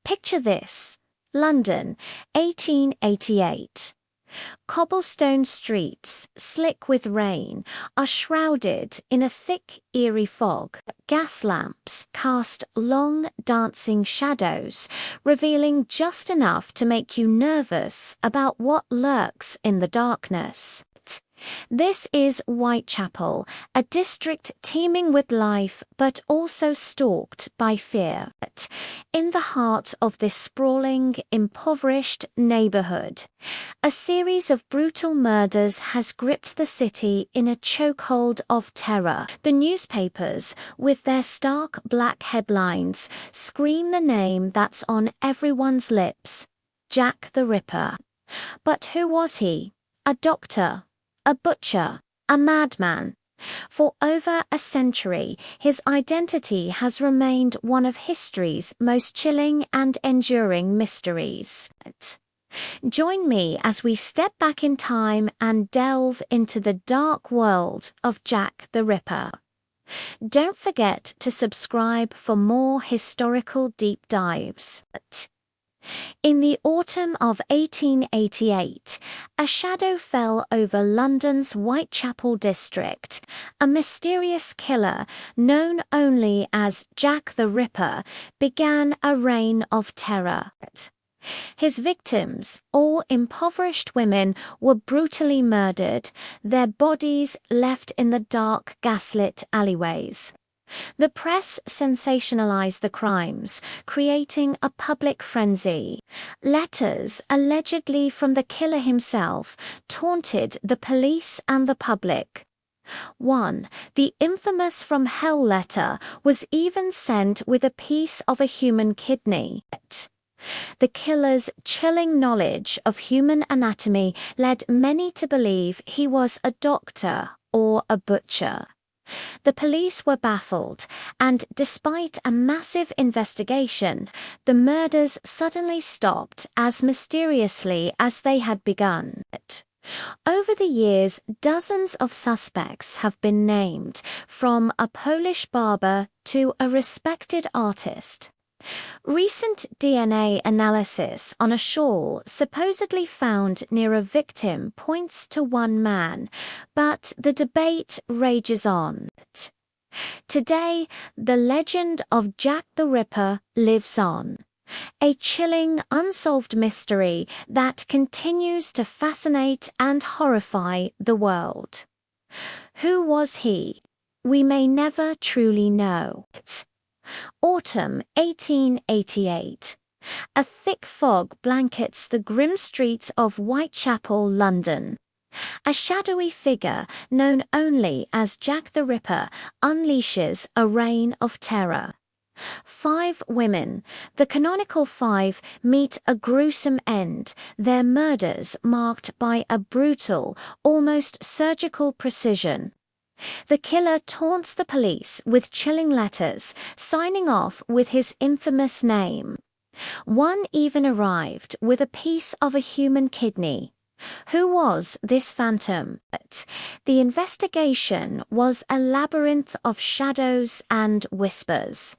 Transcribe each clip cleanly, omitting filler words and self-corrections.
Picture this: London, 1888. Cobblestone streets, slick with rain, are shrouded in a thick, eerie fog. Gas lamps cast long, dancing shadows, revealing just enough to make you nervous about what lurks in the darkness. This is Whitechapel, a district teeming with life but also stalked by fear. In the heart of this sprawling, impoverished neighborhood, a series of brutal murders has gripped the city in a chokehold of terror. The newspapers, with their stark black headlines, scream the name that's on everyone's lips: Jack the Ripper. But who was he? A doctor? A butcher? A madman? For over a century, his identity has remained one of history's most chilling and enduring mysteries. Join me as we step back in time and delve into the dark world of Jack the Ripper. Don't forget to subscribe for more historical deep dives. In the autumn of 1888, a shadow fell over London's Whitechapel district. A mysterious killer, known only as Jack the Ripper, began a reign of terror. His victims, all impoverished women, were brutally murdered, their bodies left in the dark, gaslit alleyways. The press sensationalized the crimes, creating a public frenzy. Letters, allegedly from the killer himself, taunted the police and the public. One, the infamous From Hell letter, was even sent with a piece of a human kidney. The killer's chilling knowledge of human anatomy led many to believe he was a doctor or a butcher. The police were baffled, and despite a massive investigation, the murders suddenly stopped as mysteriously as they had begun. Over the years, dozens of suspects have been named, from a Polish barber to a respected artist. Recent DNA analysis on a shawl supposedly found near a victim points to one man, but the debate rages on. Today, the legend of Jack the Ripper lives on, a chilling, unsolved mystery that continues to fascinate and horrify the world. Who was he? We may never truly know. Autumn 1888. A thick fog blankets the grim streets of Whitechapel, London. A shadowy figure, known only as Jack the Ripper, unleashes a reign of terror. 5 women, the canonical 5, meet a gruesome end, their murders marked by a brutal, almost surgical precision. The killer taunts the police with chilling letters, signing off with his infamous name. One even arrived with a piece of a human kidney. Who was this phantom? The investigation was a labyrinth of shadows and whispers.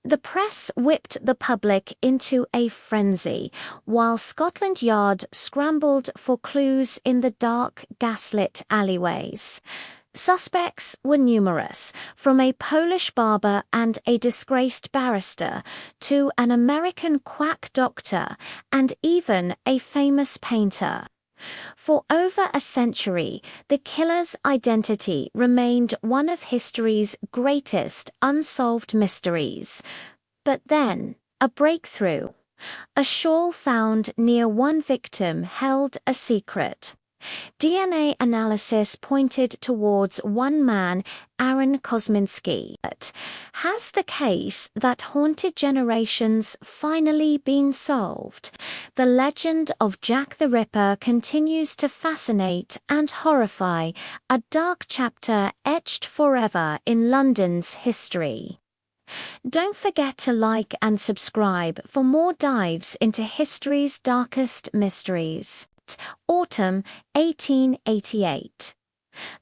The press whipped the public into a frenzy, while Scotland Yard scrambled for clues in the dark, gaslit alleyways. Suspects were numerous, from a Polish barber and a disgraced barrister to an American quack doctor and even a famous painter. For over a century, the killer's identity remained one of history's greatest unsolved mysteries. But then, a breakthrough. A shawl found near one victim held a secret. DNA analysis pointed towards one man, Aaron Kosminski. Has the case that haunted generations finally been solved? The legend of Jack the Ripper continues to fascinate and horrify, a dark chapter etched forever in London's history. Don't forget to like and subscribe for more dives into history's darkest mysteries. Autumn 1888.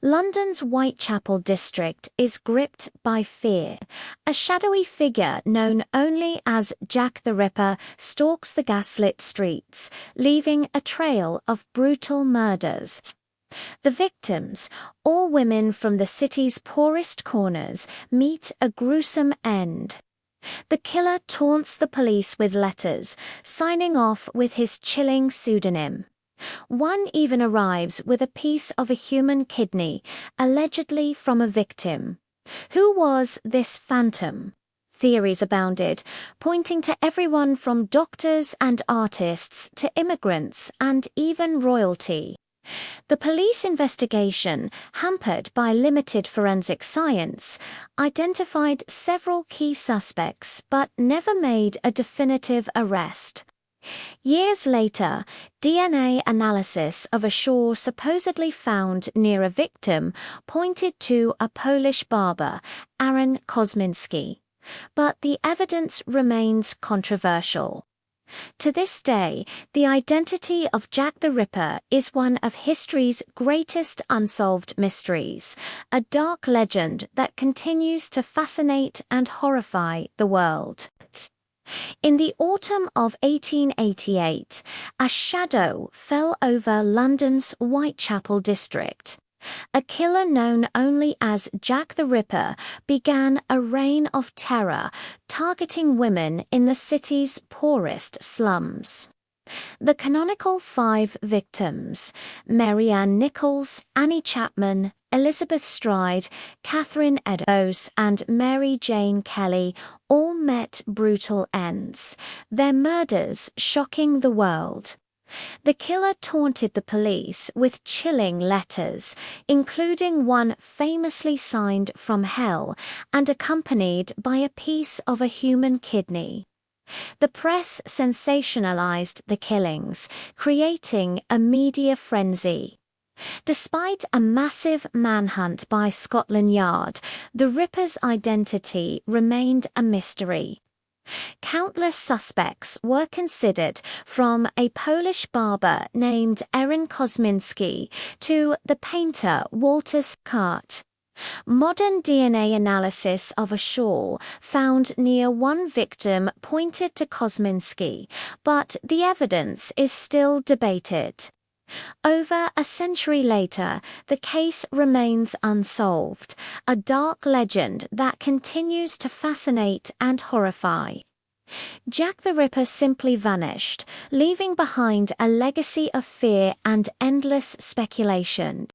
London's Whitechapel district is gripped by fear. A shadowy figure known only as Jack the Ripper stalks the gaslit streets, leaving a trail of brutal murders. The victims, all women from the city's poorest corners, meet a gruesome end. The killer taunts the police with letters, signing off with his chilling pseudonym. One even arrives with a piece of a human kidney, allegedly from a victim. Who was this phantom? Theories abounded, pointing to everyone from doctors and artists to immigrants and even royalty. The police investigation, hampered by limited forensic science, identified several key suspects but never made a definitive arrest. Years later, DNA analysis of a shawl supposedly found near a victim pointed to a Polish barber, Aaron Kosminski. But the evidence remains controversial. To this day, the identity of Jack the Ripper is one of history's greatest unsolved mysteries, a dark legend that continues to fascinate and horrify the world. In the autumn of 1888, a shadow fell over London's Whitechapel district. A killer known only as Jack the Ripper began a reign of terror, targeting women in the city's poorest slums. The canonical 5 victims, Mary Ann Nichols, Annie Chapman, Elizabeth Stride, Catherine Eddowes, and Mary Jane Kelly, all met brutal ends, their murders shocking the world. The killer taunted the police with chilling letters, including one famously signed from hell and accompanied by a piece of a human kidney. The press sensationalized the killings, creating a media frenzy. Despite a massive manhunt by Scotland Yard, the Ripper's identity remained a mystery. Countless suspects were considered, from a Polish barber named Aaron Kosminski to the painter Walter Scott. Modern DNA analysis of a shawl found near one victim pointed to Kosminski, but the evidence is still debated. Over a century later, the case remains unsolved, a dark legend that continues to fascinate and horrify. Jack the Ripper simply vanished, leaving behind a legacy of fear and endless speculation.